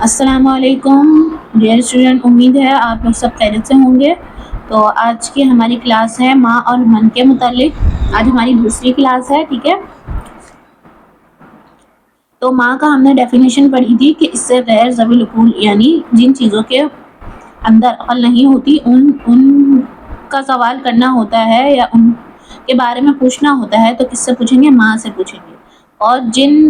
السلام علیکم dear student, امید ہے آپ لوگ سب خیریت سے ہوں گے۔ تو آج کی ہماری کلاس ہے ماں اور من کے متعلق۔ آج ہماری دوسری کلاس ہے، ٹھیک ہے۔ تو ماں کا ہم نے ڈیفینیشن پڑھی تھی کہ اس سے غیر ذوی العقول یعنی جن چیزوں کے اندر عقل نہیں ہوتی ان کا سوال کرنا ہوتا ہے یا ان کے بارے میں پوچھنا ہوتا ہے، تو کس سے پوچھیں گے؟ ماں سے پوچھیں گے۔ اور جن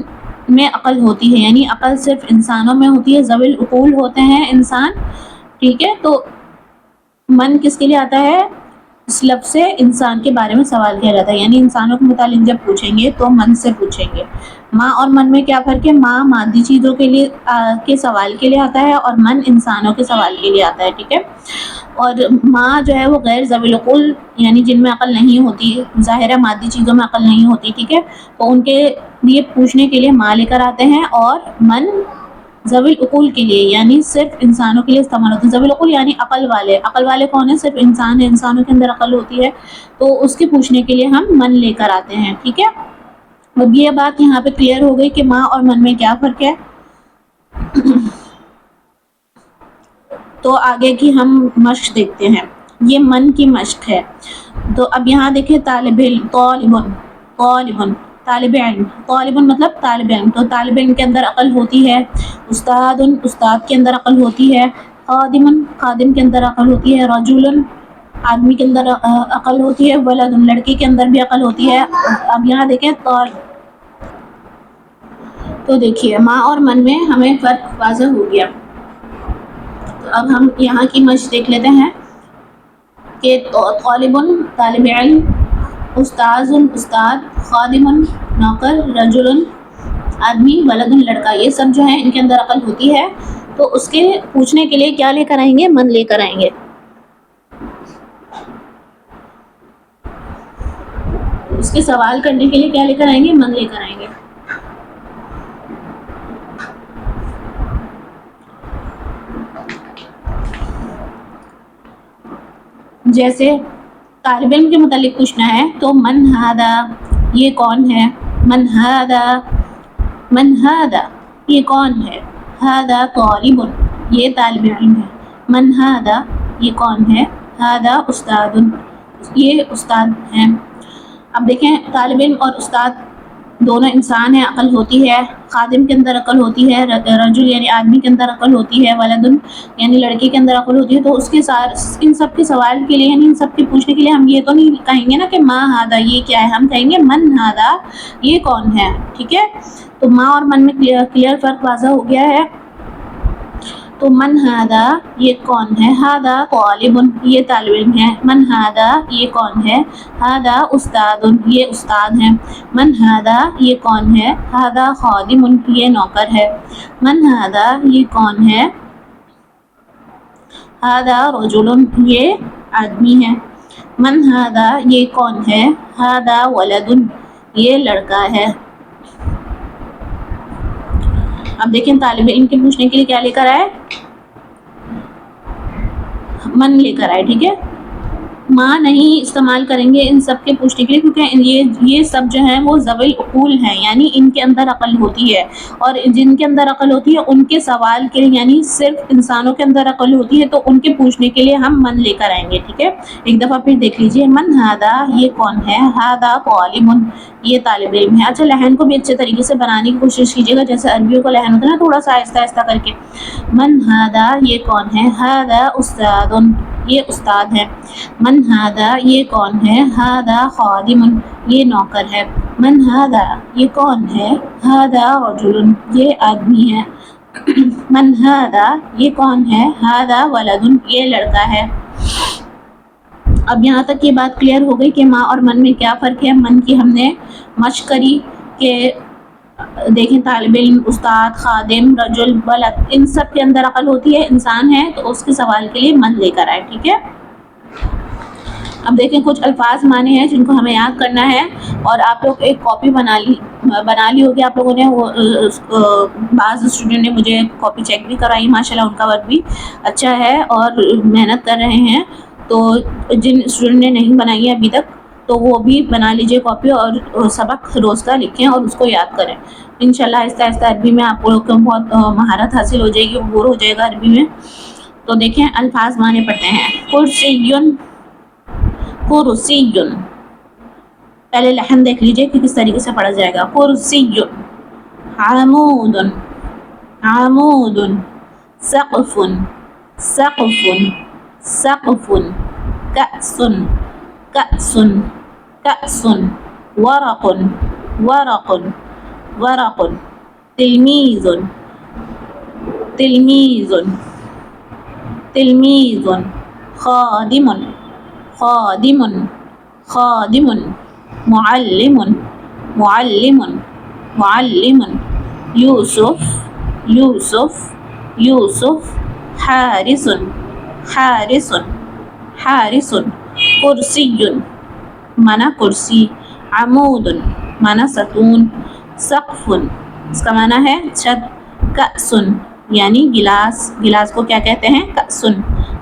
میں عقل ہوتی ہے یعنی عقل صرف انسانوں میں ہوتی ہے، ذوی العقول ہوتے ہیں انسان، ٹھیک ہے۔ تو من کس کے لیے آتا ہے؟ اس لفظ سے انسان کے بارے میں سوال کیا جاتا ہے، یعنی انسانوں کے متعلق جب پوچھیں گے تو من سے پوچھیں گے۔ ماں اور من میں کیا فرق ہے؟ ماں مادی چیزوں کے لیے کے سوال کے لیے آتا ہے اور من انسانوں کے سوال کے لیے آتا ہے، ٹھیک ہے۔ اور ماں جو ہے وہ غیر ذوی العقول یعنی جن میں عقل نہیں ہوتی، ظاہر ہے مادی چیزوں میں عقل نہیں ہوتی، ٹھیک ہے۔ تو ان کے لیے پوچھنے کے لیے ماں لے کر آتے ہیں، اور من ذوی العقول کے لیے یعنی صرف انسانوں کے لیے استعمال ہوتے ہیں۔ ذوی العقول یعنی عقل والے۔ عقل والے کون ہیں؟ صرف انسان ہے، انسانوں کے اندر عقل ہوتی ہے، تو اس کے پوچھنے کے لیے ہم من لے کر آتے ہیں، ٹھیک ہے۔ اب یہ بات یہاں پہ کلیئر ہو گئی کہ ماں اور من میں کیا فرق ہے۔ تو آگے کی ہم مشق دیکھتے ہیں، یہ من کی مشق ہے۔ تو اب یہاں دیکھیں طالب علم، طالب علم، طالب مطلب طالب علم، تو طالب علم کے اندر عقل ہوتی ہے۔ استاد کے اندر عقل ہوتی ہے۔ خادم کے اندر عقل ہوتی ہے۔ رجل آدمی کے اندر عقل ہوتی ہے۔ ولد لڑکی کے اندر بھی عقل ہوتی ہے۔ اب یہاں دیکھیں تو دیکھیے ماں اور من میں ہمیں فرق واضح ہو گیا۔ تو اب ہم یہاں کی مشق دیکھ لیتے ہیں کہ طالب علم، استاد، خادم نوکر، رجل آدمی، ولد لڑکا، یہ سب جو ہیں ان کے اندر عقل ہوتی ہے، تو اس کے پوچھنے کے لیے کیا لے کر آئیں گے؟ من لے کر آئیں گے۔ اس کے سوال کرنے کے لیے کیا لے کر آئیں گے؟ من لے کر آئیں گے۔ جیسے طالب علم کے متعلق پوچھنا ہے تو من ھذا، یہ کون ہے؟ من ھذا، یہ کون ہے؟ ھذا طالب، یہ طالب علم ہے۔ من ھذا، یہ کون ہے؟ ھذا استاد، یہ استاد ہیں۔ اب دیکھیں طالب علم اور استاد دونوں انسان ہیں، عقل ہوتی ہے۔ خادم کے اندر عقل ہوتی ہے، رجل یعنی آدمی کے اندر عقل ہوتی ہے، ولد یعنی لڑکی کے اندر عقل ہوتی ہے۔ تو اس کے ان سب کے سوال کے لیے یعنی ان سب کے پوچھنے کے لیے ہم یہ تو نہیں کہیں گے نا کہ ما ھذا، یہ کیا ہے، ہم کہیں گے من ھذا، یہ کون ہے، ٹھیک ہے۔ تو ماں اور من میں کلیئر فرق واضح ہو گیا ہے۔ تو من ھذا، یہ کون ہے؟ ھذا طالب، یہ طالب علم ہے۔ من ھذا، یہ کون ہے؟ ھذا استاد، یہ استاد ہیں۔ من ھذا، یہ کون ہے؟ ھذا خادم، یہ نوکر ہے۔ من ھذا، یہ کون ہے؟ ھذا رجل، یہ آدمی ہے۔ من ھذا، یہ کون ہے؟ ھذا ولد، یہ لڑکا ہے۔ اب دیکھیں طالب علم کے پوچھنے کے لیے کیا لے کر آئے؟ من لے کر آئے، ٹھیک ہے۔ ماں نہیں استعمال کریں گے ان سب کے پوچھنے کے لیے، کیونکہ یہ سب جو ہیں وہ ذوی العقول ہیں، یعنی ان کے اندر عقل ہوتی ہے، اور جن کے اندر عقل ہوتی ہے ان کے سوال کے لیے یعنی صرف انسانوں کے اندر عقل ہوتی ہے، تو ان کے پوچھنے کے لیے ہم من لے کر آئیں گے، ٹھیک ہے۔ ایک دفعہ پھر دیکھ لیجئے، من ھذا، یہ کون ہے؟ ھذا طالب، یہ طالب علم ہے۔ اچھا لحن کو بھی اچھے طریقے سے بنانے کی کوشش کیجیے گا، جیسے عربیوں کا لحن ہوتا ہے نا، تھوڑا سا آہستہ آہستہ کر کے۔ من ھذا، یہ کون ہے؟ ھذا استاد، یہ استاد ہے۔ من ھذا، یہ کون ہے؟ ھذا خادم، یہ نوکر ہے۔ من ھذا، یہ کون ہے؟ ھذا رجل، یہ آدمی ہے۔ من ھذا، یہ کون ہے؟ ھذا ولد، یہ لڑکا ہے۔ اب یہاں تک یہ بات کلیئر ہو گئی کہ ماں اور من میں کیا فرق ہے۔ من کی ہم نے مشق کری کہ دیکھیں طالب علم، استاد، خادم، رجل، ولد، ان سب کے اندر عقل ہوتی ہے، انسان ہے، تو اس کے سوال کے لیے من لے کر آئے، ٹھیک ہے۔ اب دیکھیں کچھ الفاظ معنی ہیں جن کو ہمیں یاد کرنا ہے، اور آپ لوگ ایک کاپی بنا لی ہوگی آپ لوگوں نے۔ بعض اسٹوڈنٹ نے مجھے کاپی چیک بھی کرائی، ماشاءاللہ ان کا ورک بھی اچھا ہے اور محنت کر رہے ہیں۔ تو جن اسٹوڈنٹ نے نہیں بنائی ہے ابھی تک تو وہ بھی بنا لیجیے کاپی اور سبق روز کا لکھیں اور اس کو یاد کریں. انشاءاللہ آہستہ آہستہ عربی میں آپ لوگوں کو بہت مہارت حاصل ہو جائے گی، عبور ہو جائے گا عربی میں. تو دیکھیں الفاظ معنی پڑھتے ہیں. کرسیٌ، کرسیٌ، پہلے لحن دیکھ لیجیے کہ کس طریقے سے پڑھا جائے گا. کرسیٌ، عمود، عمود، سقف، سقف، سقف، كأس، كأس، كأس، ورق، ورق، ورق، تلميذ، تلميذ، تلميذ، خادم، خادم، خادم، معلم، معلم، معلم، يوسف، يوسف، يوسف، حارس، حارس، حارس، کرسی، معنی کرسی، عمود معنی ستون، سقف اس کا معنی ہے چھت، کأس یعنی گلاس، گلاس کو کیا کہتے ہیں؟ کأس.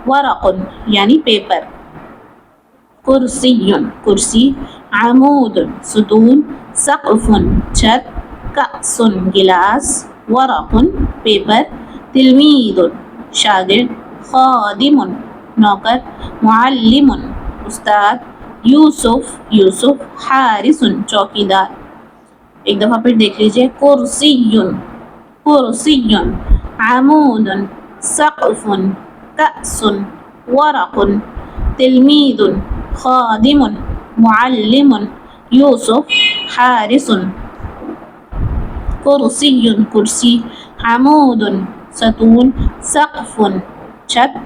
ورق یعنی پیپر. کرسی کرسی، عمود ستون، سقف چھت، کأس گلاس، ورق پیپر، تلمید شاگرد، خادم نوکر، معلم استاد، یوسف یوسف، حارس چوکیدار. ایک دفعہ پھر دیکھ لیجیے. کرسی، کرسی، عمود، سقف، کأس، ورق، تلمید، خادم، معلم، یوسف، حارس. کرسی کرسی، عمود ستون، سقف چھت،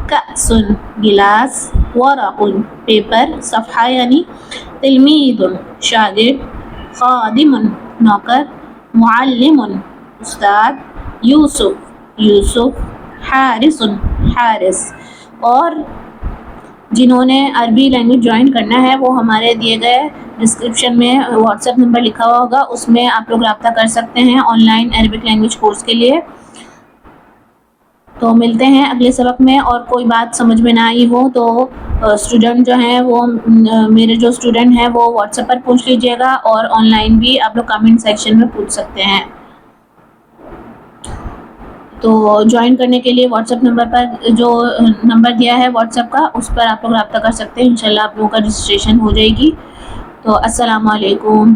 کأس گلاس، ورق پیپر صفحہ یعنی، تلمید شاگرد، خادم نوکر، معلم استاد، یوسف یوسف، حارس حارس. اور جنہوں نے عربی لینگویج جوائن کرنا ہے وہ ہمارے دیے گئے ڈسکرپشن میں واٹس ایپ نمبر لکھا ہوا ہوگا، اس میں آپ لوگ رابطہ کر سکتے ہیں on line Arabic language course کے لیے. تو ملتے ہیں اگلے سبق میں. اور کوئی بات سمجھ میں نہ آئی ہو تو اسٹوڈنٹ جو ہیں وہ میرے جو اسٹوڈنٹ ہیں وہ واٹس ایپ پر پوچھ لیجیے گا، اور آن لائن بھی آپ لوگ کمنٹ سیکشن میں پوچھ سکتے ہیں. تو جوائن کرنے کے لیے واٹس ایپ نمبر پر جو نمبر دیا ہے واٹس ایپ کا، اس پر آپ لوگ رابطہ کر سکتے ہیں. انشاءاللہ آپ لوگوں کا رجسٹریشن ہو جائے گی. تو السلام علیکم.